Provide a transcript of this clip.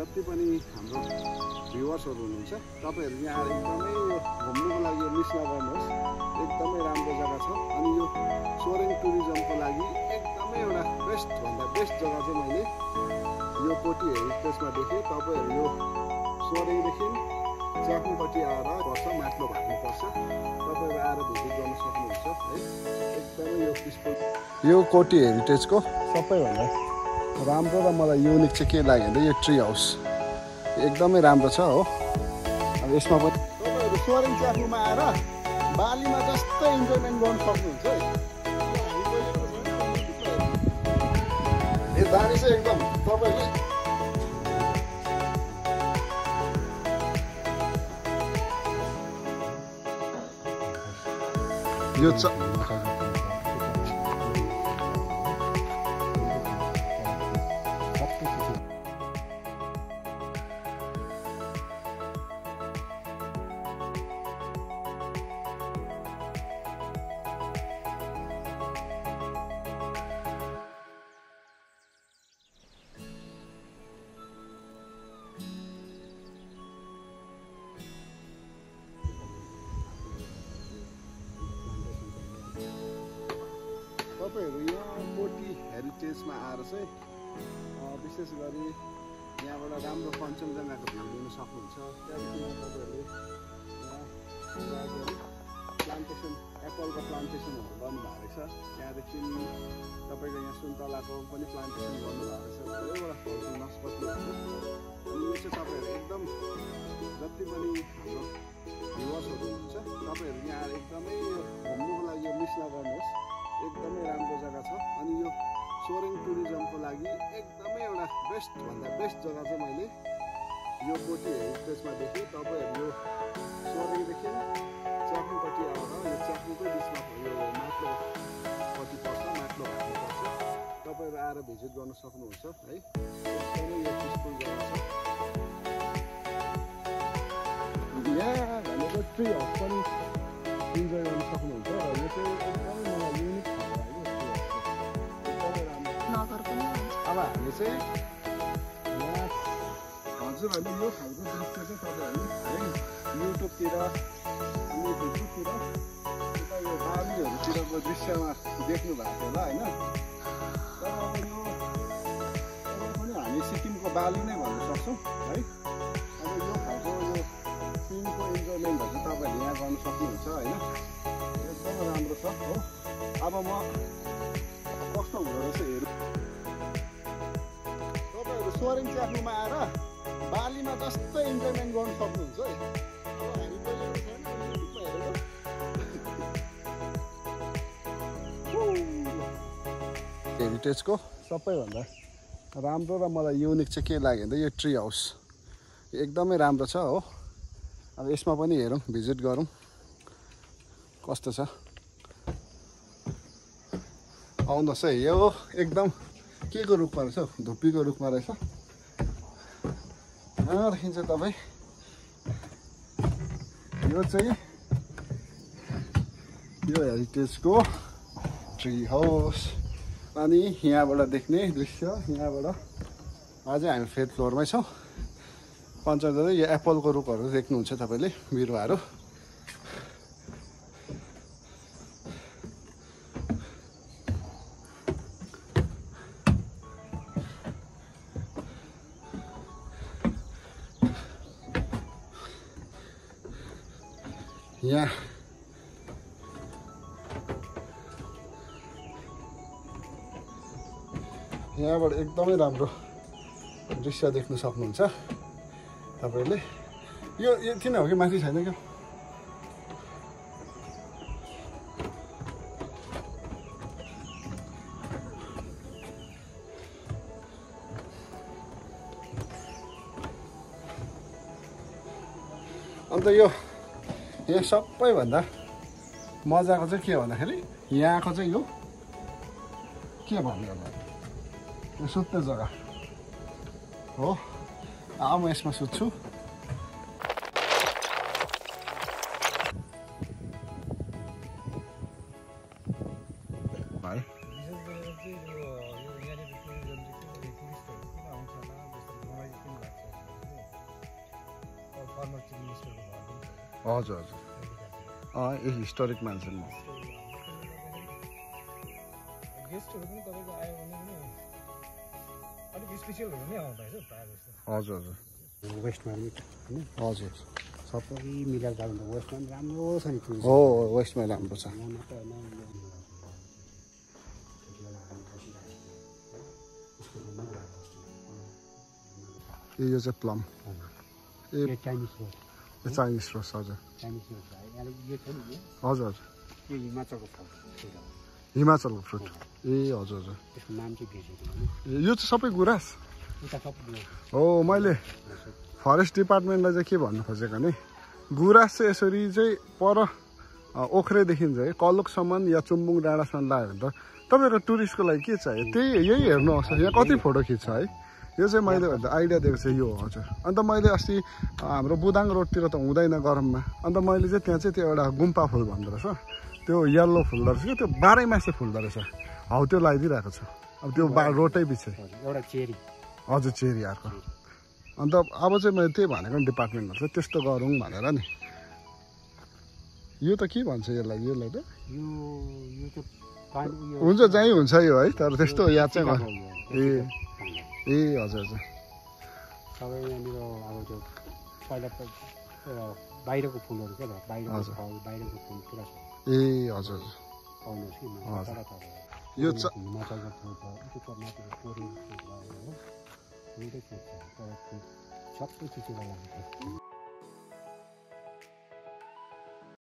जति पनि हाम्रो भ्युवर्सहरू हुनुहुन्छ तपाईहरु यहाँ एकदमै यो घुम्नुको लागि मिस नगर्नुहोस्। एकदमै राम्रो जग्गा छ अनि यो सोरेङ टुरिज्मको लागि एकदमै एउटा बेस्ट भन्दा बेस्ट जग्गा चाहिँ मैले यो कोटी हेरिटेजमा देखेँ। तपाईहरु यो सोरेङदेखि च्याखुङपट्टि आएर पर्छ माथिल्लो भाग्नु पर्छ। तपाईहरु आएर भिजिट गर्न सक्नुहुन्छ है। एकदमै यो पिसफुल यो कोटी हेरिटेजको सबैभन्दा राम्रो र मलाई युनिक चाहिँ के लाग्यो भने यो ट्री हाउस एकदमै राम्रो छ हो। अब यसमा पनि तपाईहरु सोरेङ च्याखुङमा आएर बालीमा जस्तै इन्जोयमेन्ट गर्न सक्नुहुन्छ है। यो दामी चाहिँ एकदम तपाईहरुले यो तपाईहरु यहाँ कोटी हेरिटेजमा आएर चाहिँ विशेष गरी यहाँबाट राम्रो कञ्चनजङ्घाको भ्यू लिन सक्नुहुन्छ। त्यहाँदेखि तपाईहरुले यहाँ प्लान्टेसन एप्पलको प्लान्टेसनहरू गर्नुभएको रहेछ। त्यहाँदेखि तपाईको यहाँ सुन्तलाको पनि प्लान्टेसन गर्नुभएको रहेछ। धेरैवटा फलफुल नास्पातीहरू अनि यो चाहिँ तपाईहरु एकदम जति पनि हाम्रो भ्युवर्सहरू हुनुहुन्छ तपाईहरु यहाँ एकदमै घुम्नुको लागि मिस नगर्नुहोस्। एकदमै राम्रो जग्गा छ अनि यो सोरेङ टुरिज्मको लागि एकदमै एउटा बेस्ट भन्दा बेस्ट जग्गा चाहिँ मैले यो कोटी हेरिटेजमा देखेँ। तपाईहरु यो सोरेङदेखि च्याखुङपट्टि आएर यो च्याखुङकै बिचमा यो माथिल्लोपट्टि पर्छ माथिल्लो भाग्नु पर्छ। तपाईहरु आएर भिजिट गर्न सक्नुहुन्छ है। एकदमै यो पिसफुल जग्गा छ। यहाँ भनेको ट्री हाउस पनि इन्जोय गर्न सक्नुहुन्छ र यो चाहिँ एकदमै मलाई युनिक लाग्यो। एकदमै राम्रो नगर पनि अब हामी चाहिँ यहाँ हजुरहरूले यो खालको दृश्य चाहिँ तपाईहरुले है युट्युबतिर अनि फेसबुकतिर यता यो बालीहरूतिरको दृश्यमा देख्नु भएको होला होइन। तर अब यो पनि हामी सिक्किमको बाली नै भन्न सक्छौँ है। अब यो खालको यो सिनको इन्जोयमेन्टहरू चाहिँ तपाईहरुले यहाँ गर्न सक्नुहुन्छ होइन। एकदमै राम्रो छ हो। अब म कस्तो हुँदो रहेछ हेरौँ। तपाईहरु सोरेङ च्याखुङमा आएर बालीमा जस्तै इन्जोयमेन्ट गर्न सक्नुहुन्छ है। अब हामी बोलेको छैन हेरिटेजको सबैभन्दा राम्रो र मलाई युनिक चाहिँ के लाग्यो भने यो ट्री हाउस एकदमै राम्रो छ हो। अब यसमा पनि हेरौँ भिजिट गरौँ कस्तो छ। आउनुहोस् है। यो एकदम के को रुखमा रहेछ हौ धुप्पीको रुखमा रहेछ। यहाँदेखि चाहिँ तपाईँ यो चाहिँ यो हेरिटेजको ट्री हाउस अनि यहाँबाट देख्ने दृश्य यहाँबाट अझै हामी 4th फ्लोरमै छौँ। पञ्चरले यो एप्पलको रुखहरू देख्नुहुन्छ तपाईँले बिरुवाहरू। यहाँबाट एकदमै राम्रो दृश्य देख्न सक्नुहुन्छ तपाईहरुले। यो किन हो कि माथि छैन क्या। अन्त यो यहाँ सबैभन्दा मजाको चाहिँ के भन्दाखेरि यहाँको चाहिँ यो के भन्नु होला यो सुत्ने जग्गा हो। म यसमा सुत्छु। भाइ फर्मर चिफ मिनिस्टरको घर पनि छ। हजुर हजुर ए हिस्टोरिक मान्छे म गेस्टहरू पनि तपाईँको आयो भने पनि अलिक स्पेसियलहरू नै आउँदा रहेछ प्रायः जस्तो। हजुर हजुर वेस्टमा पनि होइन हजुर सबै मिलेर जानु त वेस्टमा पनि राम्रो छ नि टुरिस्ट हो वेस्टमा राम्रो छ यहाँ मात्र होइन यो चाहिँ प्लम यो चाइनिज रोड यो चाइनिज रोज हजुर चाइनिज रोड अहिले यो छ नि हजुर यो हिमाचलको फल हिमाचलको फ्रुट ए हजुर हजुर त्यसको नाम चाहिँ बिर्सेको यो चाहिँ सबै गुराँस उता सबै हो मैले फरेस्ट डिपार्टमेन्टलाई चाहिँ के भन्नु खोजेको भने गुराँस चाहिँ यसरी चाहिँ पर ओख्रेदेखि चाहिँ कलुकसम्म या चुम्बुङ डाँडासम्म लाग्यो भने त तपाईँको टुरिस्टको लागि के चाहियो त्यही यही हेर्नु आउँछ यहाँ कति फोटो खिच्छ है यो चाहिँ मैले आइडिया दिएको चाहिँ यो हजुर अन्त मैले अस्ति हाम्रो बुदाङ रोडतिर त हुँदैन गरममा अन्त मैले चाहिँ त्यहाँ चाहिँ त्यो एउटा गुम्पा फुल भन्दो रहेछ त्यो येल्लो फुल्दो रहेछ कि त्यो 12 मासे फुल्दो रहेछ हौ त्यो लगाइदिइरहेको छ अब त्यो रोटै पछि एउटा चेरी हजुर चेरी अर्को अन्त अब चाहिँ मैले त्यही भनेको नि डिपार्टमेन्टहरू चाहिँ त्यस्तो गरौँ भनेर नि यो त के भन्छ यसलाई त यो चाहिँ हुन्छ चाहिँ हुन्छ यो है तर त्यस्तो याद चाहिँ ए हजुर हजुर सबै यहाँनिर अब त्यो पहिला त बाहिरको फुलहरू क्या बाहिरको फल बाहिरको फुल पुरा छ ए हजुर हजुर पाउनुहोस् कि यो हिमाचलको फुल छ त्यो माथिको कोरियन फुल भयो हो दुइटै फुल छ तर फुल सबै चिचेर लाग्छ